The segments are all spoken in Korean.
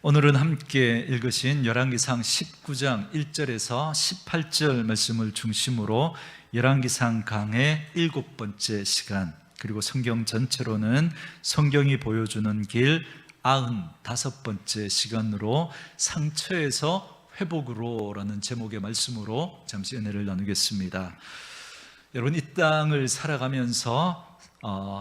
오늘은 함께 읽으신 열왕기상 19장 1절에서 18절 말씀을 중심으로 열왕기상 강의 7번째 시간, 그리고 성경 전체로는 성경이 보여주는 길 95번째 시간으로 상처에서 회복으로 라는 제목의 말씀으로 잠시 은혜를 나누겠습니다. 여러분, 이 땅을 살아가면서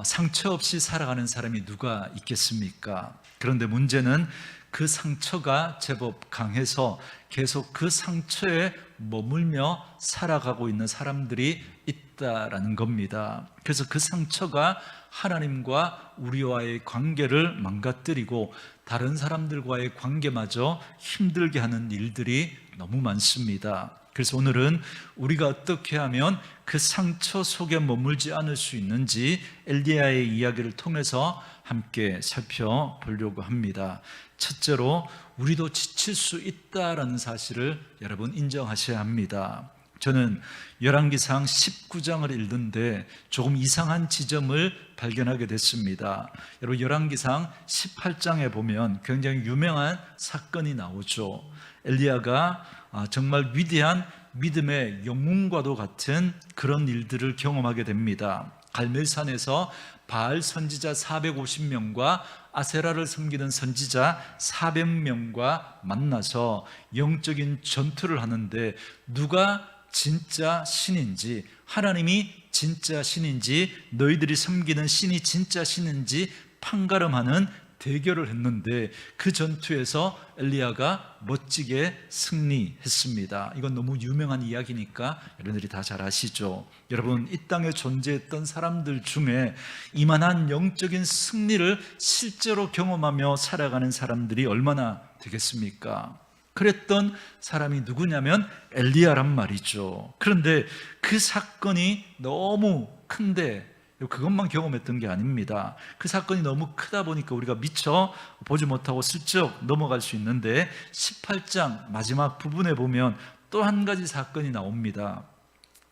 상처 없이 살아가는 사람이 누가 있겠습니까? 그런데 문제는 그 상처가 제법 강해서 계속 그 상처에 머물며 살아가고 있는 사람들이 있다라는 겁니다. 그래서 그 상처가 하나님과 우리와의 관계를 망가뜨리고 다른 사람들과의 관계마저 힘들게 하는 일들이 너무 많습니다. 그래서 오늘은 우리가 어떻게 하면 그 상처 속에 머물지 않을 수 있는지 엘리야의 이야기를 통해서 함께 살펴보려고 합니다. 첫째로, 우리도 지칠 수 있다라는 사실을 여러분 인정하셔야 합니다. 저는 열왕기상 19장을 읽는데 조금 이상한 지점을 발견하게 됐습니다. 여러분, 열왕기상 18장에 보면 굉장히 유명한 사건이 나오죠. 엘리야가 정말 위대한 믿음의 영웅과도 같은 그런 일들을 경험하게 됩니다. 갈멜산에서 바알 선지자 450명과 아세라를 섬기는 선지자 400명과 만나서 영적인 전투를 하는데, 누가 진짜 신인지, 하나님이 진짜 신인지, 너희들이 섬기는 신이 진짜 신인지 판가름하는 대결을 했는데, 그 전투에서 엘리야가 멋지게 승리했습니다. 이건 너무 유명한 이야기니까 여러분들이 다 잘 아시죠. 여러분, 이 땅에 존재했던 사람들 중에 이만한 영적인 승리를 실제로 경험하며 살아가는 사람들이 얼마나 되겠습니까? 그랬던 사람이 누구냐면 엘리야란 말이죠. 그런데 그 사건이 너무 큰데 그것만 경험했던 게 아닙니다. 그 사건이 너무 크다 보니까 우리가 미처 보지 못하고 슬쩍 넘어갈 수 있는데, 18장 마지막 부분에 보면 또 한 가지 사건이 나옵니다.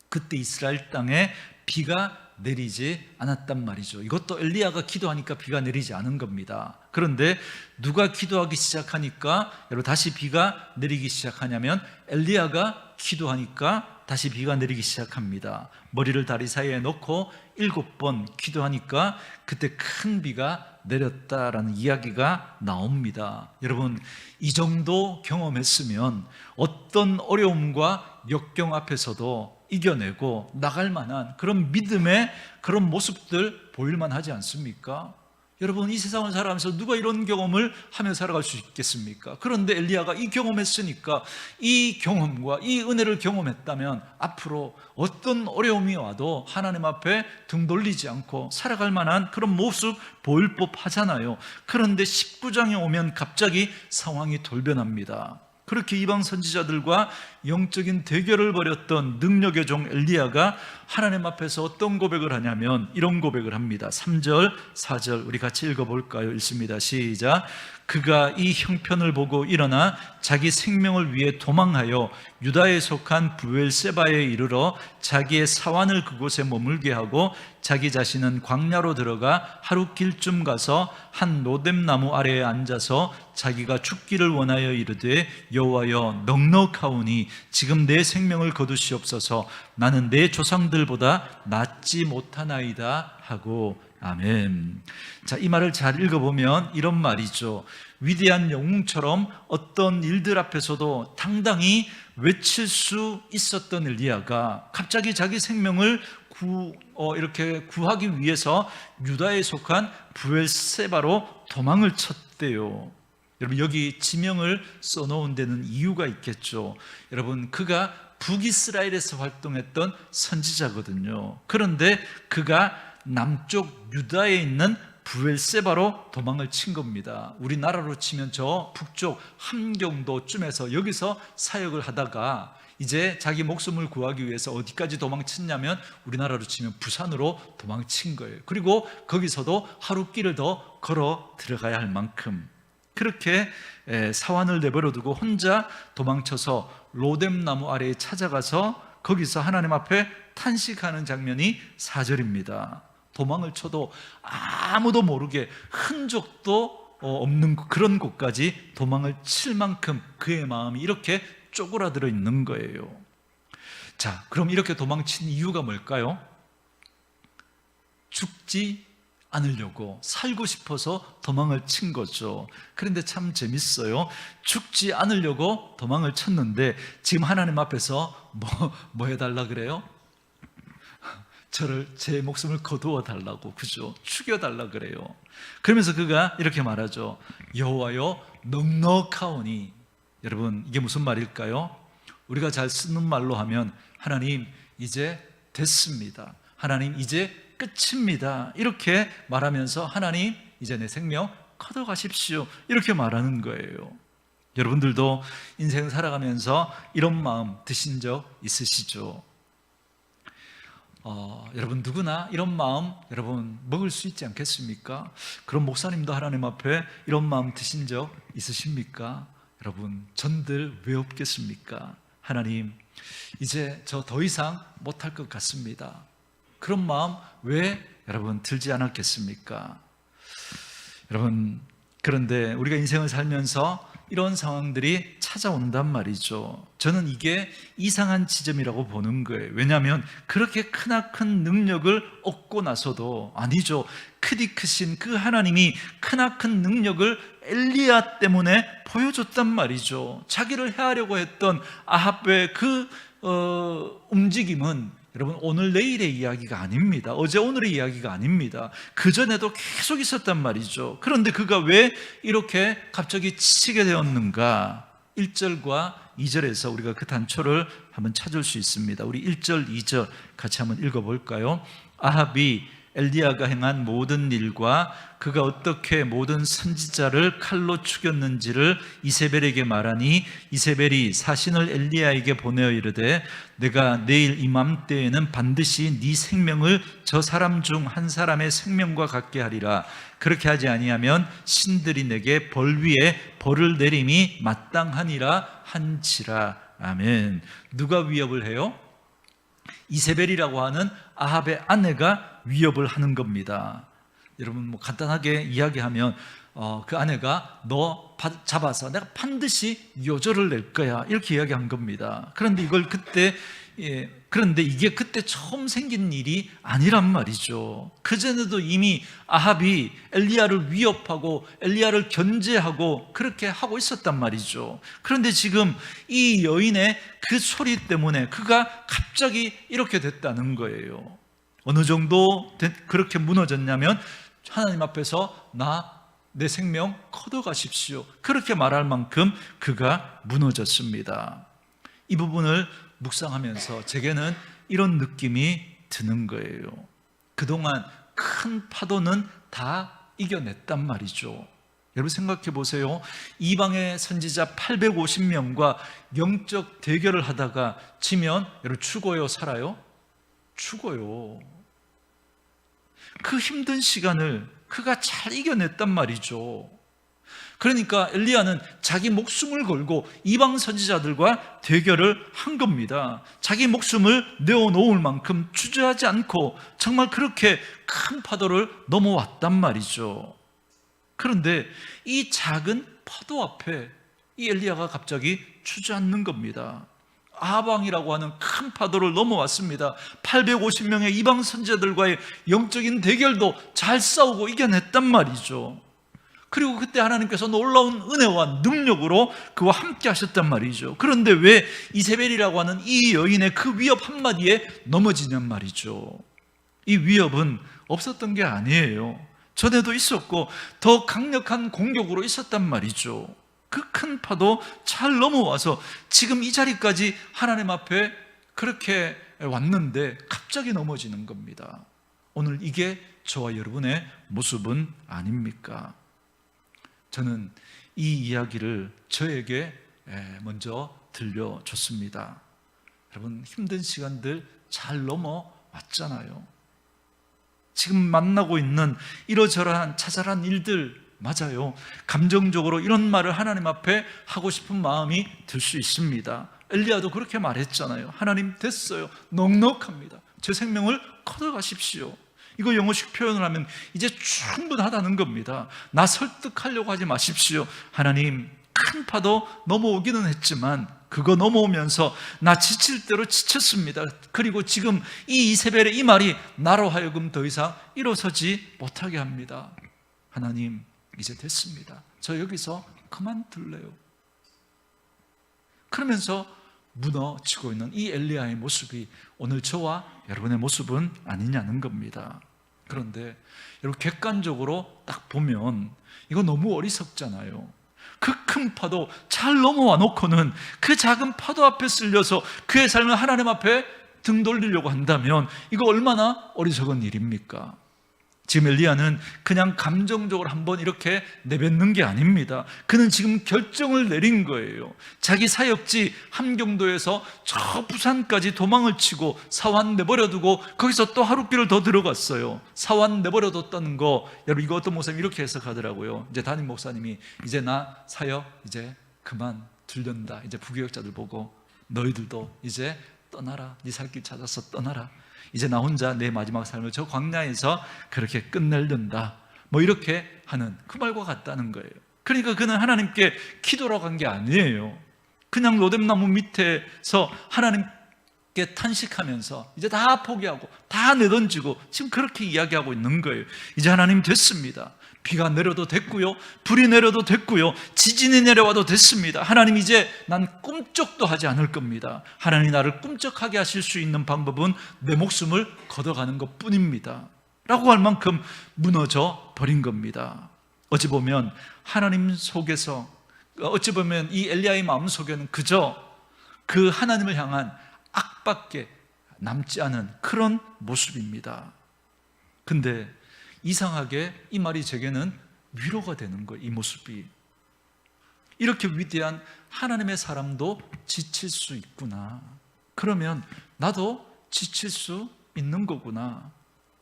그때 이스라엘 땅에 비가 내리지 않았단 말이죠. 이것도 엘리야가 기도하니까 비가 내리지 않은 겁니다. 그런데 누가 기도하기 시작하니까 여러분 다시 비가 내리기 시작하냐면, 엘리야가 기도하니까 다시 비가 내리기 시작합니다. 머리를 다리 사이에 놓고 7번 기도하니까 그때 큰 비가 내렸다라는 이야기가 나옵니다. 여러분, 이 정도 경험했으면 어떤 어려움과 역경 앞에서도 이겨내고 나갈 만한 그런 믿음의 그런 모습들 보일만 하지 않습니까? 여러분, 이 세상을 살아가면서 누가 이런 경험을 하며 살아갈 수 있겠습니까? 그런데 엘리야가 이 경험했으니까, 이 경험과 이 은혜를 경험했다면 앞으로 어떤 어려움이 와도 하나님 앞에 등 돌리지 않고 살아갈 만한 그런 모습 보일 법하잖아요. 그런데 19장에 오면 갑자기 상황이 돌변합니다. 그렇게 이방 선지자들과 영적인 대결을 벌였던 능력의 종 엘리야가 하나님 앞에서 어떤 고백을 하냐면 이런 고백을 합니다. 3절, 4절 우리 같이 읽어볼까요? 읽습니다. 시작. 그가 이 형편을 보고 일어나 자기 생명을 위해 도망하여 유다에 속한 브엘세바에 이르러 자기의 사환을 그곳에 머물게 하고, 자기 자신은 광야로 들어가 하루 길쯤 가서 한 로뎀나무 아래에 앉아서 자기가 죽기를 원하여 이르되, 여호와여, 넉넉하오니 지금 내 생명을 거두시옵소서. 나는 내 조상들보다 낫지 못하나이다 하고. 아멘. 자, 이 말을 잘 읽어보면 이런 말이죠. 위대한 영웅처럼 어떤 일들 앞에서도 당당히 외칠 수 있었던 엘리야가 갑자기 자기 생명을 이렇게 구하기 위해서 유다에 속한 브엘세바로 도망을 쳤대요. 여러분, 여기 지명을 써놓은 데는 이유가 있겠죠. 여러분, 그가 북이스라엘에서 활동했던 선지자거든요. 그런데 그가 남쪽 유다에 있는 브엘세바로 도망을 친 겁니다. 우리나라로 치면 저 북쪽 함경도쯤에서 여기서 사역을 하다가 이제 자기 목숨을 구하기 위해서 어디까지 도망쳤냐면 우리나라로 치면 부산으로 도망친 거예요. 그리고 거기서도 하루 길을 더 걸어 들어가야 할 만큼 그렇게 사환을 내버려 두고 혼자 도망쳐서 로뎀나무 아래에 찾아가서 거기서 하나님 앞에 탄식하는 장면이 4절입니다. 도망을 쳐도 아무도 모르게 흔적도 없는 그런 곳까지 도망을 칠 만큼 그의 마음이 이렇게 쪼그라들어 있는 거예요. 자, 그럼 이렇게 도망친 이유가 뭘까요? 죽지 않으려고, 살고 싶어서 도망을 친 거죠. 그런데 참 재밌어요. 죽지 않으려고 도망을 쳤는데 지금 하나님 앞에서 뭐 해달라 그래요? 제 목숨을 거두어 달라고, 그죠? 죽여달라 그래요. 그러면서 그가 이렇게 말하죠. 여호와여 넉넉하오니. 여러분, 이게 무슨 말일까요? 우리가 잘 쓰는 말로 하면 하나님 이제 됐습니다, 하나님 이제 끝입니다, 이렇게 말하면서 하나님 이제 내 생명 걷어가십시오, 이렇게 말하는 거예요. 여러분들도 인생 살아가면서 이런 마음 드신 적 있으시죠? 여러분 누구나 이런 마음 여러분 먹을 수 있지 않겠습니까? 그럼 목사님도 하나님 앞에 이런 마음 드신 적 있으십니까? 여러분 전들 왜 없겠습니까? 하나님 이제 저 더 이상 못할 것 같습니다, 그런 마음 왜 여러분 들지 않았겠습니까? 여러분, 그런데 우리가 인생을 살면서 이런 상황들이 찾아온단 말이죠. 저는 이게 이상한 지점이라고 보는 거예요. 왜냐하면 그렇게 크나큰 능력을 얻고 나서도, 아니죠, 크디 크신 그 하나님이 크나큰 능력을 엘리야 때문에 보여줬단 말이죠. 자기를 해하려고 했던 아합의 그 움직임은 여러분 오늘 내일의 이야기가 아닙니다. 어제 오늘의 이야기가 아닙니다. 그전에도 계속 있었단 말이죠. 그런데 그가 왜 이렇게 갑자기 치게 되었는가? 1절과 2절에서 우리가 그 단초를 한번 찾을 수 있습니다. 우리 1절, 2절 같이 한번 읽어볼까요? 아합이 엘리야가 행한 모든 일과 그가 어떻게 모든 선지자를 칼로 죽였는지를 이세벨에게 말하니 이세벨이 사신을 엘리야에게 보내어 이르되 내가 내일 이맘때에는 반드시 네 생명을 저 사람 중 한 사람의 생명과 같게 하리라. 그렇게 하지 아니하면 신들이 내게 벌 위에 벌을 내림이 마땅하니라 한지라. 아멘. 누가 위협을 해요? 이세벨이라고 하는 아합의 아내가 위협을 하는 겁니다. 여러분 뭐 간단하게 이야기하면 그 아내가 너 잡아서 내가 반드시 요절을 낼 거야, 이렇게 이야기한 겁니다. 그런데 그런데 이게 그때 처음 생긴 일이 아니란 말이죠. 그전에도 이미 아합이 엘리야를 위협하고 엘리야를 견제하고 그렇게 하고 있었단 말이죠. 그런데 지금 이 여인의 그 소리 때문에 그가 갑자기 이렇게 됐다는 거예요. 어느 정도 그렇게 무너졌냐면 하나님 앞에서 내 생명 걷어가십시오, 그렇게 말할 만큼 그가 무너졌습니다. 이 부분을 묵상하면서 제게는 이런 느낌이 드는 거예요. 그동안 큰 파도는 다 이겨냈단 말이죠. 여러분 생각해 보세요. 이방의 선지자 850명과 영적 대결을 하다가 지면 여러분 죽어요, 살아요? 죽어요. 그 힘든 시간을 그가 잘 이겨냈단 말이죠. 그러니까 엘리야는 자기 목숨을 걸고 이방 선지자들과 대결을 한 겁니다. 자기 목숨을 내어놓을 만큼 주저하지 않고 정말 그렇게 큰 파도를 넘어왔단 말이죠. 그런데 이 작은 파도 앞에 이 엘리야가 갑자기 주저앉는 겁니다. 아방이라고 하는 큰 파도를 넘어왔습니다. 850명의 이방 선지자들과의 영적인 대결도 잘 싸우고 이겨냈단 말이죠. 그리고 그때 하나님께서 놀라운 은혜와 능력으로 그와 함께 하셨단 말이죠. 그런데 왜 이세벨이라고 하는 이 여인의 그 위협 한마디에 넘어지냔 말이죠. 이 위협은 없었던 게 아니에요. 전에도 있었고 더 강력한 공격으로 있었단 말이죠. 그 큰 파도 잘 넘어와서 지금 이 자리까지 하나님 앞에 그렇게 왔는데 갑자기 넘어지는 겁니다. 오늘 이게 저와 여러분의 모습은 아닙니까? 저는 이 이야기를 저에게 먼저 들려줬습니다. 여러분 힘든 시간들 잘 넘어왔잖아요. 지금 만나고 있는 이러저러한 자잘한 일들 맞아요. 감정적으로 이런 말을 하나님 앞에 하고 싶은 마음이 들 수 있습니다. 엘리야도 그렇게 말했잖아요. 하나님 됐어요, 넉넉합니다, 제 생명을 걷어가십시오. 이거 영어식 표현을 하면 이제 충분하다는 겁니다. 나 설득하려고 하지 마십시오. 하나님, 큰 파도 넘어오기는 했지만 그거 넘어오면서 나 지칠 대로 지쳤습니다. 그리고 지금 이 이세벨의 이 말이 나로 하여금 더 이상 일어서지 못하게 합니다. 하나님, 이제 됐습니다. 저 여기서 그만둘래요. 그러면서 무너지고 있는 이 엘리야의 모습이 오늘 저와 여러분의 모습은 아니냐는 겁니다. 그런데 여러분, 객관적으로 딱 보면 이거 너무 어리석잖아요. 그 큰 파도 잘 넘어와 놓고는 그 작은 파도 앞에 쓸려서 그의 삶을 하나님 앞에 등 돌리려고 한다면 이거 얼마나 어리석은 일입니까? 지금 엘리야는 그냥 감정적으로 한번 이렇게 내뱉는 게 아닙니다. 그는 지금 결정을 내린 거예요. 자기 사역지 함경도에서 저 부산까지 도망을 치고 사환 내버려두고 거기서 또 하룻길을 더 들어갔어요. 사환 내버려뒀다는 거, 여러분, 이거 어떤 목사님이 이렇게 해석하더라고요. 이제 담임 목사님이 이제 나 사역 이제 그만 둘련다. 이제 부교역자들 보고 너희들도 이제 떠나라. 네 살 길 찾아서 떠나라. 이제 나 혼자 내 마지막 삶을 저 광야에서 그렇게 끝내려다, 뭐 이렇게 하는 그 말과 같다는 거예요. 그러니까 그는 하나님께 기도로 간 게 아니에요. 그냥 로뎀나무 밑에서 하나님께 탄식하면서 이제 다 포기하고 다 내던지고 지금 그렇게 이야기하고 있는 거예요. 이제 하나님 됐습니다. 비가 내려도 됐고요, 불이 내려도 됐고요, 지진이 내려와도 됐습니다. 하나님, 이제 난 꿈쩍도 하지 않을 겁니다. 하나님, 나를 꿈쩍하게 하실 수 있는 방법은 내 목숨을 걷어가는 것뿐입니다 라고 할 만큼 무너져 버린 겁니다. 어찌 보면 하나님 속에서, 어찌 보면 이 엘리야의 마음 속에는 그저 그 하나님을 향한 악밖에 남지 않은 그런 모습입니다. 근데 이상하게 이 말이 제게는 위로가 되는 거예요. 이 모습이. 이렇게 위대한 하나님의 사람도 지칠 수 있구나. 그러면 나도 지칠 수 있는 거구나.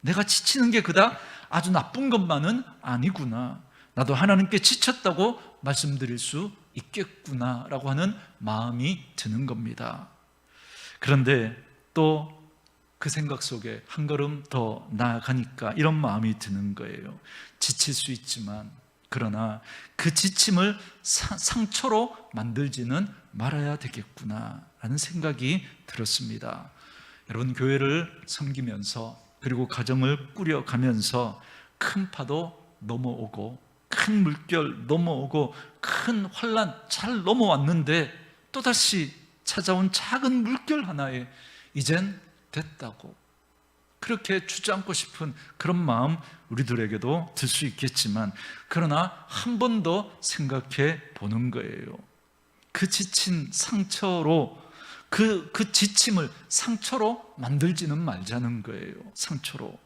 내가 지치는 게 그닥 아주 나쁜 것만은 아니구나. 나도 하나님께 지쳤다고 말씀드릴 수 있겠구나라고 하는 마음이 드는 겁니다. 그런데 또 그 생각 속에 한 걸음 더 나아가니까 이런 마음이 드는 거예요. 지칠 수 있지만, 그러나 그 지침을 상처로 만들지는 말아야 되겠구나 라는 생각이 들었습니다. 여러분, 교회를 섬기면서 그리고 가정을 꾸려가면서 큰 파도 넘어오고 큰 물결 넘어오고 큰 환난 잘 넘어왔는데 또다시 찾아온 작은 물결 하나에 이젠 됐다고 그렇게 주저앉고 싶은 그런 마음 우리들에게도 들 수 있겠지만, 그러나 한 번 더 생각해 보는 거예요. 그 지친 상처로, 그 지침을 상처로 만들지는 말자는 거예요. 상처로.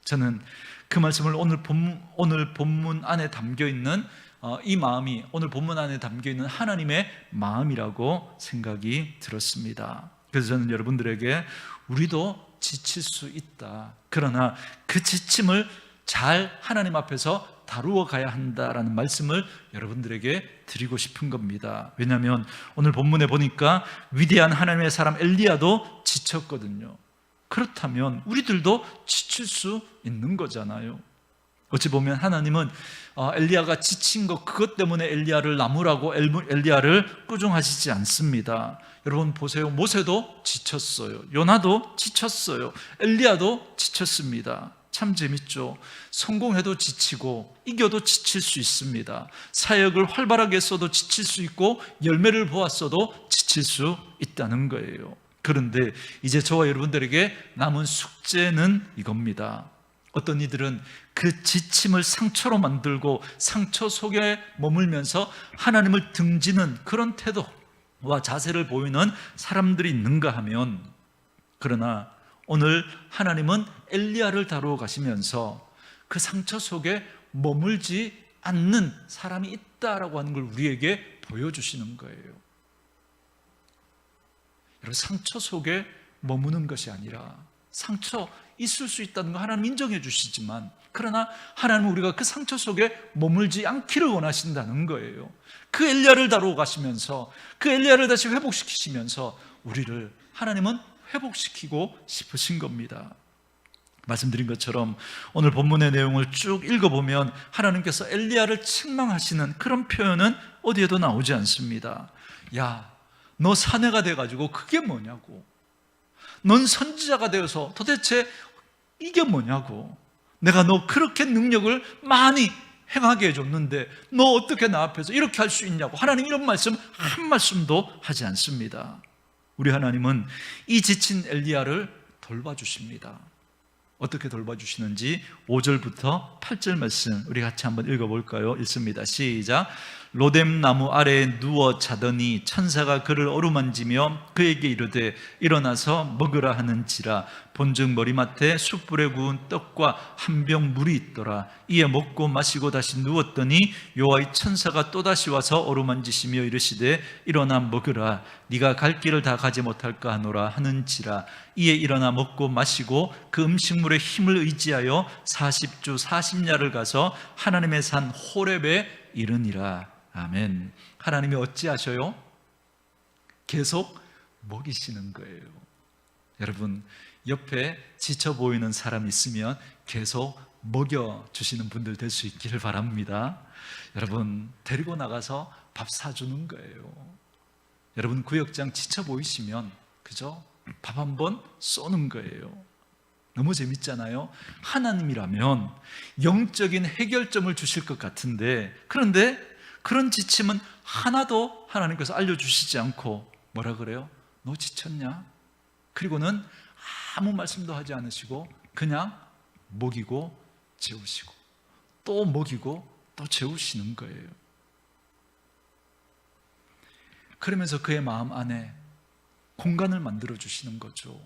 저는 그 말씀을 오늘 본문 안에 담겨있는 이 마음이 오늘 본문 안에 담겨있는 하나님의 마음이라고 생각이 들었습니다. 그래서 저는 여러분들에게 우리도 지칠 수 있다. 그러나 그 지침을 잘 하나님 앞에서 다루어 가야 한다라는 말씀을 여러분들에게 드리고 싶은 겁니다. 왜냐하면 오늘 본문에 보니까 위대한 하나님의 사람 엘리야도 지쳤거든요. 그렇다면 우리들도 지칠 수 있는 거잖아요. 어찌 보면 하나님은 엘리야가 지친 것, 그것 때문에 엘리야를 나무라고 엘리야를 꾸중하시지 않습니다. 여러분 보세요. 모세도 지쳤어요. 요나도 지쳤어요. 엘리야도 지쳤습니다. 참 재밌죠. 성공해도 지치고 이겨도 지칠 수 있습니다. 사역을 활발하게 했어도 지칠 수 있고 열매를 보았어도 지칠 수 있다는 거예요. 그런데 이제 저와 여러분들에게 남은 숙제는 이겁니다. 어떤 이들은 그 지침을 상처로 만들고 상처 속에 머물면서 하나님을 등지는 그런 태도와 자세를 보이는 사람들이 있는가 하면, 그러나 오늘 하나님은 엘리야를 다루어 가시면서 그 상처 속에 머물지 않는 사람이 있다라고 하는 걸 우리에게 보여주시는 거예요. 여러분, 상처 속에 머무는 것이 아니라, 상처 있을 수 있다는 거 하나님 인정해 주시지만, 그러나 하나님은 우리가 그 상처 속에 머물지 않기를 원하신다는 거예요. 그 엘리야를 다루어 가시면서 그 엘리야를 다시 회복시키시면서 우리를 하나님은 회복시키고 싶으신 겁니다. 말씀드린 것처럼 오늘 본문의 내용을 쭉 읽어보면 하나님께서 엘리야를 책망하시는 그런 표현은 어디에도 나오지 않습니다. 야, 너 사내가 돼가지고 그게 뭐냐고, 넌 선지자가 되어서 도대체 이게 뭐냐고, 내가 너 그렇게 능력을 많이 행하게 해줬는데 너 어떻게 나 앞에서 이렇게 할 수 있냐고, 하나님 이런 말씀 한 말씀도 하지 않습니다. 우리 하나님은 이 지친 엘리야를 돌봐주십니다. 어떻게 돌봐주시는지 5절부터 8절 말씀 우리 같이 한번 읽어볼까요? 읽습니다. 시작. 로뎀 나무 아래에 누워 자더니 천사가 그를 어루만지며 그에게 이르되 일어나서 먹으라 하는지라. 본즉 머리맡에 숯불에 구운 떡과 한 병 물이 있더라. 이에 먹고 마시고 다시 누웠더니 여호와의 천사가 또다시 와서 어루만지시며 이르시되 일어나 먹으라. 네가 갈 길을 다 가지 못할까 하노라 하는지라. 이에 일어나 먹고 마시고 그 음식물의 힘을 의지하여 40주 40야를 가서 하나님의 산 호렙에 이르니라. 아멘. 하나님이 어찌하셔요? 계속 먹이시는 거예요. 여러분, 옆에 지쳐 보이는 사람 있으면 계속 먹여주시는 분들 될 수 있기를 바랍니다. 여러분, 데리고 나가서 밥 사주는 거예요. 여러분, 구역장 지쳐 보이시면 그죠? 밥 한번 쏘는 거예요. 너무 재밌잖아요. 하나님이라면 영적인 해결점을 주실 것 같은데, 그런데 그런 지침은 하나도 하나님께서 알려주시지 않고 뭐라 그래요? 너 지쳤냐? 그리고는 아무 말씀도 하지 않으시고 그냥 먹이고 재우시고 또 먹이고 또 재우시는 거예요. 그러면서 그의 마음 안에 공간을 만들어 주시는 거죠.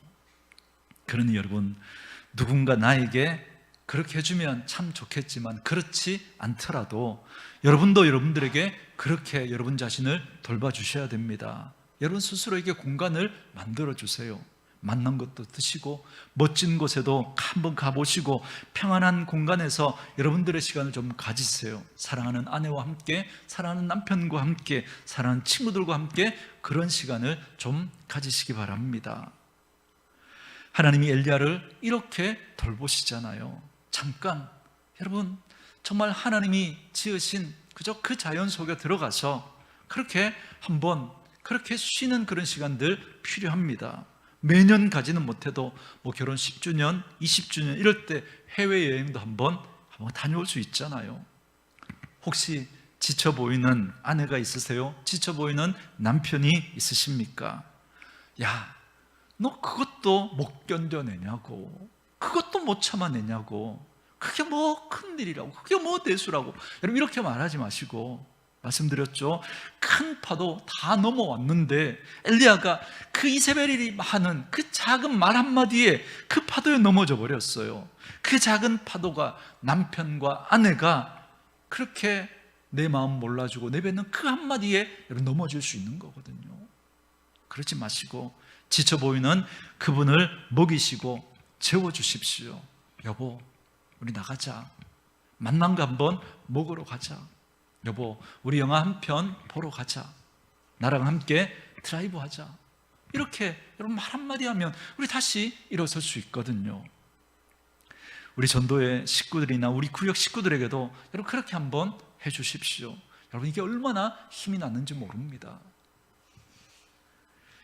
그러니 여러분, 누군가 나에게 그렇게 해주면 참 좋겠지만 그렇지 않더라도 여러분도 여러분들에게 그렇게 여러분 자신을 돌봐주셔야 됩니다. 여러분 스스로에게 공간을 만들어 주세요. 맛난 것도 드시고 멋진 곳에도 한번 가보시고 평안한 공간에서 여러분들의 시간을 좀 가지세요. 사랑하는 아내와 함께, 사랑하는 남편과 함께, 사랑하는 친구들과 함께 그런 시간을 좀 가지시기 바랍니다. 하나님이 엘리야를 이렇게 돌보시잖아요. 잠깐, 여러분 정말 하나님이 지으신 그저 그 자연 속에 들어가서 그렇게 한번 그렇게 쉬는 그런 시간들 필요합니다. 매년 가지는 못해도 뭐 결혼 10주년, 20주년 이럴 때 해외여행도 한번 다녀올 수 있잖아요. 혹시 지쳐 보이는 아내가 있으세요? 지쳐 보이는 남편이 있으십니까? 야, 너 그것도 못 견뎌내냐고, 그것도 못 참아내냐고, 그게 뭐 큰일이라고, 그게 뭐 대수라고. 여러분 이렇게 말하지 마시고, 말씀드렸죠. 큰 파도 다 넘어왔는데 엘리야가 그 이세벨이 하는 그 작은 말 한마디에 그 파도에 넘어져 버렸어요. 그 작은 파도가 남편과 아내가 그렇게 내 마음 몰라주고 내뱉는 그 한마디에 여러분 넘어질 수 있는 거거든요. 그러지 마시고 지쳐 보이는 그분을 먹이시고 재워주십시오. 여보, 우리 나가자. 만난 거 한번 먹으러 가자. 여보, 우리 영화 한 편 보러 가자. 나랑 함께 드라이브 하자. 이렇게 여러분 말 한마디 하면 우리 다시 일어설 수 있거든요. 우리 전도의 식구들이나 우리 구역 식구들에게도 여러분 그렇게 한번 해주십시오. 여러분 이게 얼마나 힘이 났는지 모릅니다.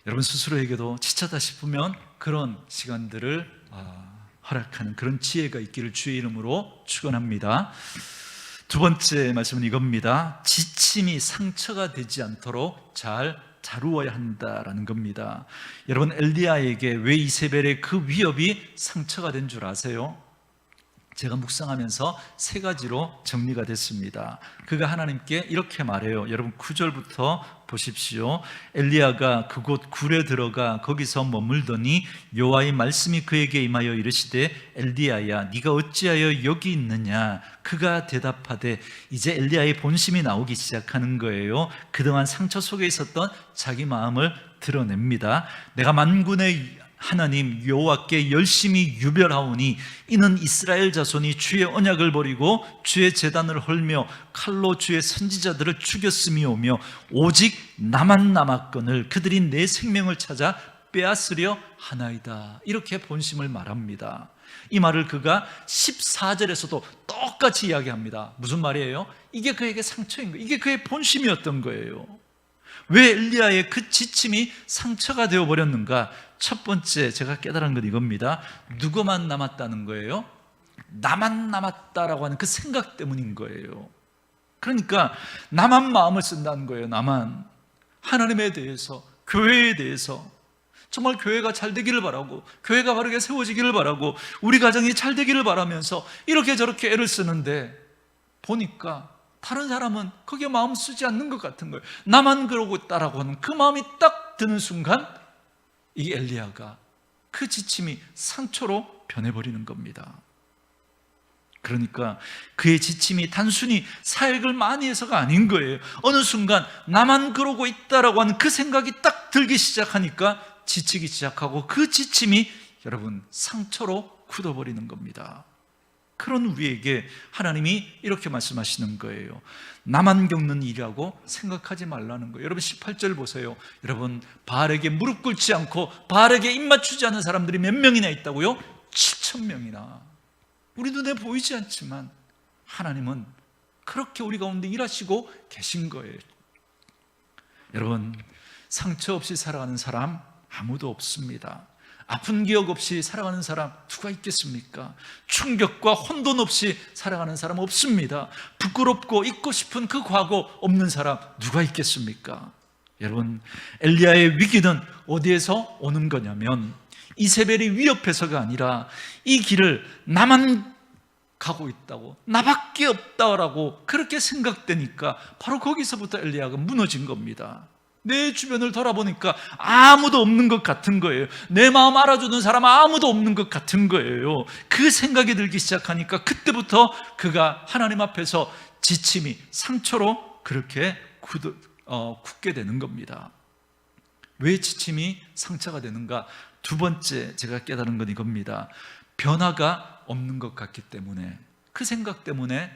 여러분 스스로에게도 지쳤다 싶으면 그런 시간들을 허락하는 그런 지혜가 있기를 주의 이름으로 축원합니다. 두 번째 말씀은 이겁니다. 지침이 상처가 되지 않도록 잘 다루어야 한다라는 겁니다. 여러분 엘리야에게 왜 이세벨의 그 위협이 상처가 된 줄 아세요? 제가 묵상하면서 세 가지로 정리가 됐습니다. 그가 하나님께 이렇게 말해요. 여러분 9절부터 보십시오. 엘리야가 그곳 굴에 들어가 거기서 머물더니 여호와의 말씀이 그에게 임하여 이르시되 엘리야야 네가 어찌하여 여기 있느냐. 그가 대답하되 이제 엘리야의 본심이 나오기 시작하는 거예요. 그동안 상처 속에 있었던 자기 마음을 드러냅니다. 내가 만군의 하나님 여호와께 열심히 유별하오니 이는 이스라엘 자손이 주의 언약을 버리고 주의 제단을 헐며 칼로 주의 선지자들을 죽였음이오며 오직 나만 남았거늘 그들이 내 생명을 찾아 빼앗으려 하나이다. 이렇게 본심을 말합니다. 이 말을 그가 14절에서도 똑같이 이야기합니다. 무슨 말이에요? 이게 그에게 상처인 거예요. 이게 그의 본심이었던 거예요. 왜 엘리야의 그 지침이 상처가 되어버렸는가? 첫 번째 제가 깨달은 건 이겁니다. 누구만 남았다는 거예요? 나만 남았다라고 하는 그 생각 때문인 거예요. 그러니까 나만 마음을 쓴다는 거예요. 나만. 하나님에 대해서, 교회에 대해서, 정말 교회가 잘 되기를 바라고, 교회가 바르게 세워지기를 바라고, 우리 가정이 잘 되기를 바라면서 이렇게 저렇게 애를 쓰는데 보니까 다른 사람은 거기에 마음 쓰지 않는 것 같은 거예요. 나만 그러고 있다라고 하는 그 마음이 딱 드는 순간 이 엘리야가 그 지침이 상처로 변해버리는 겁니다. 그러니까 그의 지침이 단순히 사역을 많이 해서가 아닌 거예요. 어느 순간 나만 그러고 있다라고 하는 그 생각이 딱 들기 시작하니까 지치기 시작하고 그 지침이 여러분 상처로 굳어버리는 겁니다. 그런 우리에게 하나님이 이렇게 말씀하시는 거예요. 나만 겪는 일이라고 생각하지 말라는 거예요. 여러분 18절 보세요. 여러분 바알에게 무릎 꿇지 않고 바알에게 입 맞추지 않은 사람들이 몇 명이나 있다고요? 7,000명이나. 우리 눈에 보이지 않지만 하나님은 그렇게 우리 가운데 일하시고 계신 거예요. 여러분 상처 없이 살아가는 사람 아무도 없습니다. 아픈 기억 없이 살아가는 사람 누가 있겠습니까? 충격과 혼돈 없이 살아가는 사람 없습니다. 부끄럽고 잊고 싶은 그 과거 없는 사람 누가 있겠습니까? 여러분 엘리야의 위기는 어디에서 오는 거냐면 이세벨이 위협해서가 아니라 이 길을 나만 가고 있다고, 나밖에 없다라고 그렇게 생각되니까 바로 거기서부터 엘리야가 무너진 겁니다. 내 주변을 돌아보니까 아무도 없는 것 같은 거예요. 내 마음 알아주는 사람 아무도 없는 것 같은 거예요. 그 생각이 들기 시작하니까 그때부터 그가 하나님 앞에서 지침이 상처로 그렇게 굳게 되는 겁니다. 왜 지침이 상처가 되는가? 두 번째 제가 깨달은 건 이겁니다. 변화가 없는 것 같기 때문에, 그 생각 때문에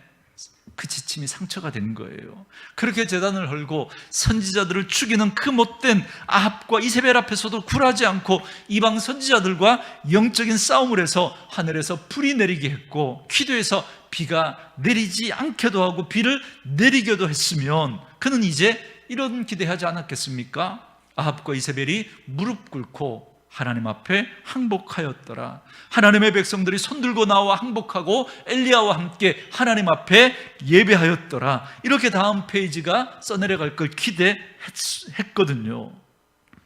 그 지침이 상처가 된 거예요. 그렇게 제단을 헐고 선지자들을 죽이는 그 못된 아합과 이세벨 앞에서도 굴하지 않고 이방 선지자들과 영적인 싸움을 해서 하늘에서 불이 내리게 했고 기도해서 비가 내리지 않게도 하고 비를 내리게도 했으면 그는 이제 이런 기대하지 않았겠습니까? 아합과 이세벨이 무릎 꿇고 하나님 앞에 항복하였더라. 하나님의 백성들이 손들고 나와 항복하고 엘리야와 함께 하나님 앞에 예배하였더라. 이렇게 다음 페이지가 써내려갈 걸 기대했거든요.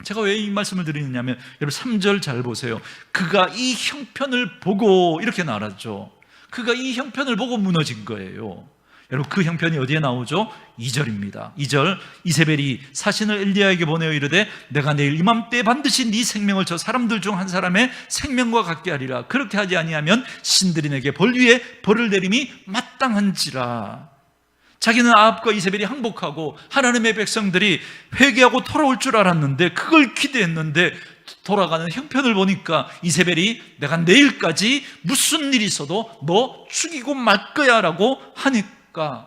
제가 왜 이 말씀을 드리느냐면 여러분 3절 잘 보세요. 그가 이 형편을 보고 이렇게 나왔죠. 그가 이 형편을 보고 무너진 거예요. 여러분 그 형편이 어디에 나오죠? 2절입니다. 2절 이세벨이 사신을 엘리야에게 보내어 이르되 내가 내일 이맘때에 반드시 네 생명을 저 사람들 중 한 사람의 생명과 같게 하리라. 그렇게 하지 아니하면 신들이 내게 벌 위에 벌을 내림이 마땅한지라. 자기는 아합과 이세벨이 항복하고 하나님의 백성들이 회개하고 돌아올 줄 알았는데 그걸 기대했는데 돌아가는 형편을 보니까 이세벨이 내가 내일까지 무슨 일이 있어도 너 죽이고 말 거야 라고 하니까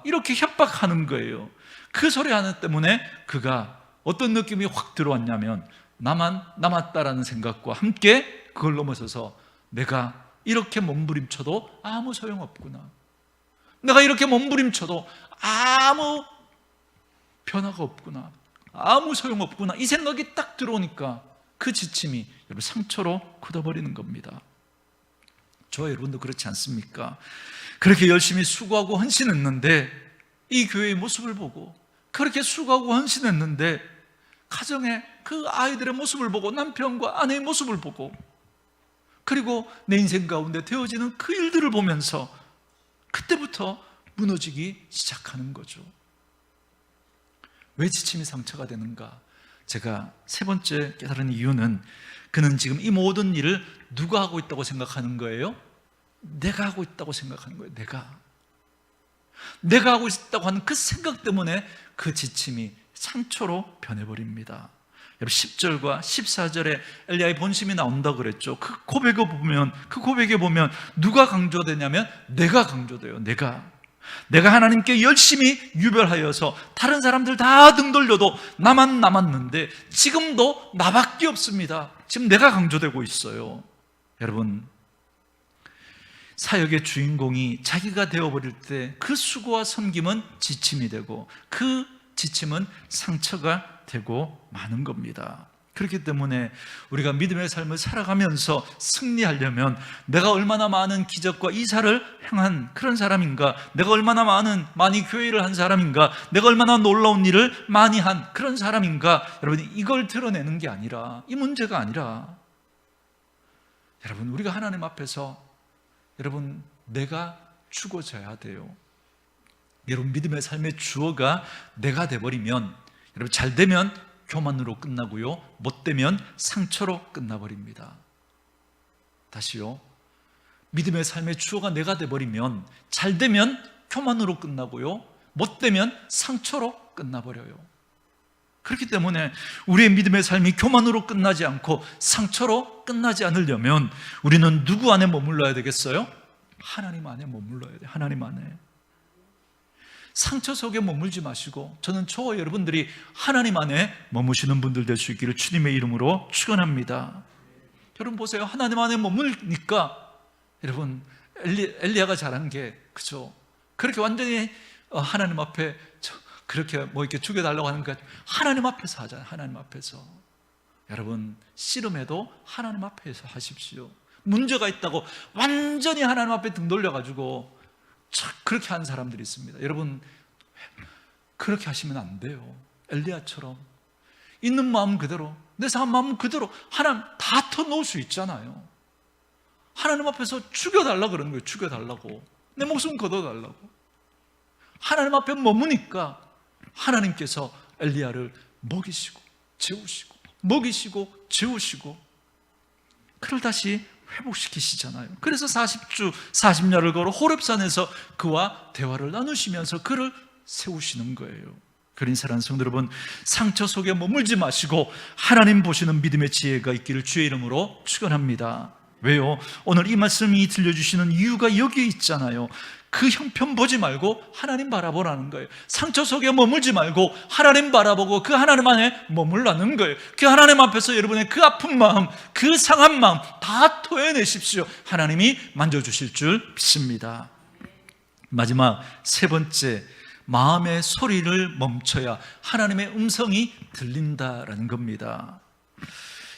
이렇게 협박하는 거예요. 그 소리 하나 때문에 그가 어떤 느낌이 확 들어왔냐면 나만 남았다라는 생각과 함께 그걸 넘어서서 내가 이렇게 몸부림쳐도 아무 소용없구나, 내가 이렇게 몸부림쳐도 아무 변화가 없구나, 아무 소용없구나, 이 생각이 딱 들어오니까 그 지침이 여러분 상처로 굳어버리는 겁니다. 저와 여러분도 그렇지 않습니까? 그렇게 열심히 수고하고 헌신했는데 이 교회의 모습을 보고 그렇게 수고하고 헌신했는데 가정에 그 아이들의 모습을 보고 남편과 아내의 모습을 보고 그리고 내 인생 가운데 되어지는 그 일들을 보면서 그때부터 무너지기 시작하는 거죠. 왜 지침이 상처가 되는가? 제가 세 번째 깨달은 이유는 그는 지금 이 모든 일을 누가 하고 있다고 생각하는 거예요? 내가 하고 있다고 생각하는 거예요. 내가 하고 있다고 하는 그 생각 때문에 그 지침이 상처로 변해버립니다. 여러분 10절과 14절에 엘리야의 본심이 나온다고 그랬죠. 그 고백에 보면 누가 강조되냐면 내가 강조돼요. 내가 하나님께 열심히 유별하여서 다른 사람들 다 등 돌려도 나만 남았는데 지금도 나밖에 없습니다. 지금 내가 강조되고 있어요. 여러분, 사역의 주인공이 자기가 되어버릴 때 그 수고와 섬김은 지침이 되고 그 지침은 상처가 되고 마는 겁니다. 그렇기 때문에 우리가 믿음의 삶을 살아가면서 승리하려면 내가 얼마나 많은 기적과 이사를 행한 그런 사람인가, 내가 얼마나 많이 교회를 한 사람인가, 내가 얼마나 놀라운 일을 많이 한 그런 사람인가, 여러분, 이걸 드러내는 게 아니라, 이 문제가 아니라, 여러분, 우리가 하나님 앞에서 여러분, 내가 죽어져야 돼요. 여러분, 믿음의 삶의 주어가 내가 돼버리면, 여러분, 잘 되면 교만으로 끝나고요, 못 되면 상처로 끝나버립니다. 다시요, 믿음의 삶의 주어가 내가 돼버리면 잘 되면 교만으로 끝나고요, 못 되면 상처로 끝나버려요. 그렇기 때문에 우리의 믿음의 삶이 교만으로 끝나지 않고 상처로 끝나지 않으려면 우리는 누구 안에 머물러야 되겠어요? 하나님 안에 머물러야 돼요. 하나님 안에. 상처 속에 머물지 마시고, 저는 저와 여러분들이 하나님 안에 머무시는 분들 될 수 있기를 주님의 이름으로 축원합니다. 여러분 보세요. 하나님 안에 머물니까, 여러분, 엘리야가 잘한 게, 그죠? 그렇게 완전히 하나님 앞에 그렇게 뭐 이렇게 죽여달라고 하는 거 하나님 앞에서 하잖아요. 하나님 앞에서. 여러분, 씨름해도 하나님 앞에서 하십시오. 문제가 있다고 완전히 하나님 앞에 등 돌려가지고 그렇게 하는 사람들이 있습니다. 여러분, 그렇게 하시면 안 돼요. 엘리야처럼 있는 마음 그대로, 내 상한 마음 그대로 하나님 다 터놓을 수 있잖아요. 하나님 앞에서 죽여달라고 그러는 거예요. 죽여달라고, 내 목숨 걷어달라고. 하나님 앞에 머무니까 하나님께서 엘리야를 먹이시고 재우시고, 먹이시고 재우시고, 그를 다시 회복시키시잖아요. 그래서 40주 40야를 걸어 호렙산에서 그와 대화를 나누시면서 그를 세우시는 거예요. 그린 사랑하는 성도 여러분, 상처 속에 머물지 마시고 하나님 보시는 믿음의 지혜가 있기를 주의 이름으로 축원합니다. 왜요? 오늘 이 말씀이 들려주시는 이유가 여기에 있잖아요. 그 형편 보지 말고 하나님 바라보라는 거예요. 상처 속에 머물지 말고 하나님 바라보고 그 하나님 안에 머물라는 거예요. 그 하나님 앞에서 여러분의 그 아픈 마음, 그 상한 마음 다 토해내십시오. 하나님이 만져주실 줄 믿습니다. 마지막 세 번째, 마음의 소리를 멈춰야 하나님의 음성이 들린다라는 겁니다.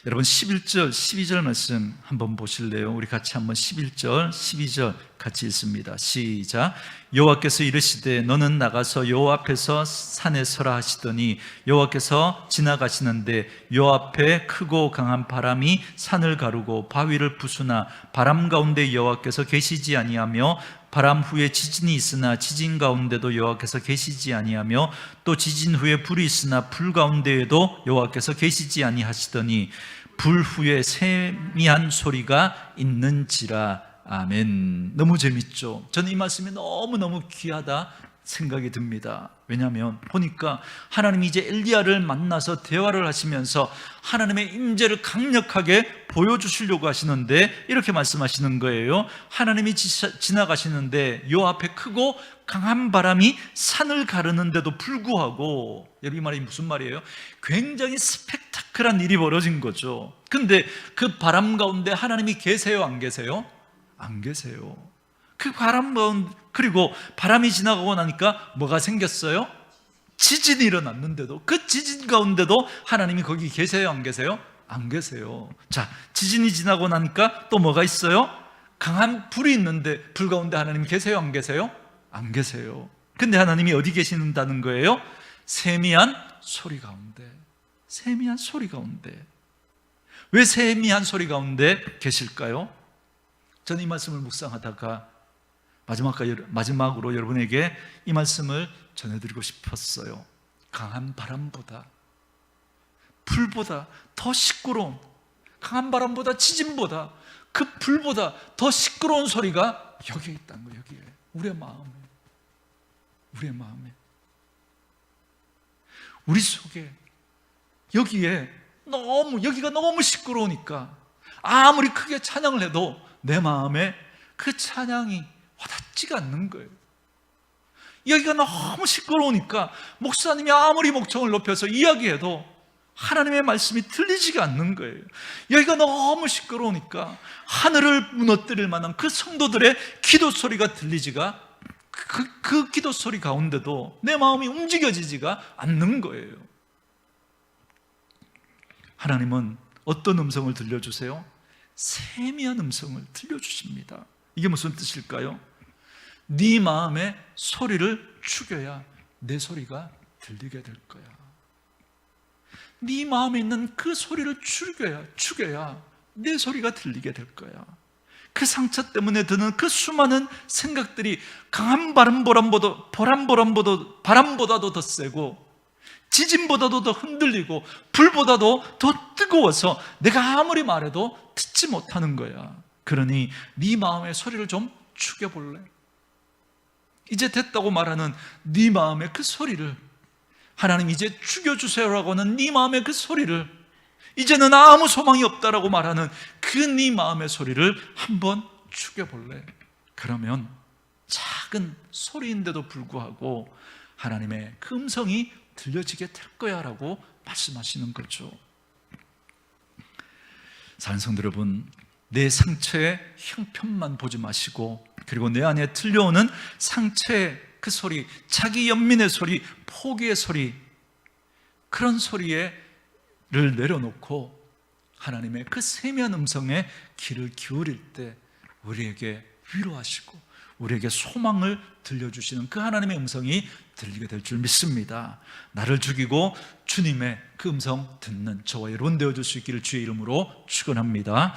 여러분, 11절, 12절 말씀 한번 보실래요? 우리 같이 한번 11절, 12절 같이 읽습니다. 시작. 여호와께서 이르시되 너는 나가서 여호와 앞에서 산에 서라 하시더니 여호와께서 지나가시는데 여호와 앞에 크고 강한 바람이 산을 가르고 바위를 부수나 바람 가운데 여호와께서 계시지 아니하며 바람 후에 지진이 있으나 지진 가운데도 여호와께서 계시지 아니하며 또 지진 후에 불이 있으나 불 가운데에도 여호와께서 계시지 아니하시더니 불 후에 세미한 소리가 있는지라. 아멘. 너무 재밌죠? 저는 이 말씀이 너무너무 귀하다 생각이 듭니다. 왜냐하면 보니까 하나님이 이제 엘리야를 만나서 대화를 하시면서 하나님의 임재를 강력하게 보여주시려고 하시는데 이렇게 말씀하시는 거예요. 하나님이 지나가시는데 요 앞에 크고 강한 바람이 산을 가르는데도 불구하고, 여러분 이 말이 무슨 말이에요? 굉장히 스펙타클한 일이 벌어진 거죠. 근데 그 바람 가운데 하나님이 계세요? 안 계세요? 안 계세요. 그 바람 가운데, 그리고 바람이 지나가고 나니까 뭐가 생겼어요? 지진이 일어났는데도, 그 지진 가운데도 하나님이 거기 계세요? 안 계세요? 안 계세요. 자, 지진이 지나고 나니까 또 뭐가 있어요? 강한 불이 있는데 불 가운데 하나님 계세요? 안 계세요? 안 계세요. 근데 하나님이 어디 계신다는 거예요? 세미한 소리 가운데. 세미한 소리 가운데. 왜 세미한 소리 가운데 계실까요? 저는 이 말씀을 묵상하다가 마지막으로 여러분에게 이 말씀을 전해드리고 싶었어요. 강한 바람보다, 불보다 더 시끄러운, 강한 바람보다 지진보다 그 불보다 더 시끄러운 소리가 여기에 있다는 거예요. 여기에, 우리의 마음에, 우리의 마음에, 우리 속에, 여기에 여기가 너무 시끄러우니까 아무리 크게 찬양을 해도 내 마음에 그 찬양이 와닿지가 않는 거예요. 여기가 너무 시끄러우니까 목사님이 아무리 목청을 높여서 이야기해도 하나님의 말씀이 들리지가 않는 거예요. 여기가 너무 시끄러우니까 하늘을 무너뜨릴 만한 그 성도들의 기도 소리가 들리지가, 그 기도 소리 가운데도 내 마음이 움직여지지가 않는 거예요. 하나님은 어떤 음성을 들려주세요? 세미한 음성을 들려주십니다. 이게 무슨 뜻일까요? 네 마음의 소리를 죽여야 내 소리가 들리게 될 거야. 네 마음에 있는 그 소리를 죽여야 내 소리가 들리게 될 거야. 그 상처 때문에 드는 그 수많은 생각들이 강한 바람보다도 더 세고, 지진보다도 더 흔들리고, 불보다도 더 뜨거워서 내가 아무리 말해도 듣지 못하는 거야. 그러니 네 마음의 소리를 좀 죽여볼래? 이제 됐다고 말하는 네 마음의 그 소리를, 하나님 이제 죽여주세요라고 하는 네 마음의 그 소리를, 이제는 아무 소망이 없다라고 말하는 그 네 마음의 소리를 한번 죽여볼래? 그러면 작은 소리인데도 불구하고 하나님의 그 음성이 들려지게 될 거야 라고 말씀하시는 거죠. 사랑하는 성도 여러분, 내 상처의 형편만 보지 마시고, 그리고 내 안에 들려오는 상처의 그 소리, 자기 연민의 소리, 포기의 소리, 그런 소리를 내려놓고 하나님의 그 세미한 음성에 귀를 기울일 때 우리에게 위로하시고 우리에게 소망을 들려주시는 그 하나님의 음성이 들리게 될 줄 믿습니다. 나를 죽이고 주님의 그 음성 듣는 저와 여러분 되어줄 수 있기를 주의 이름으로 축원합니다.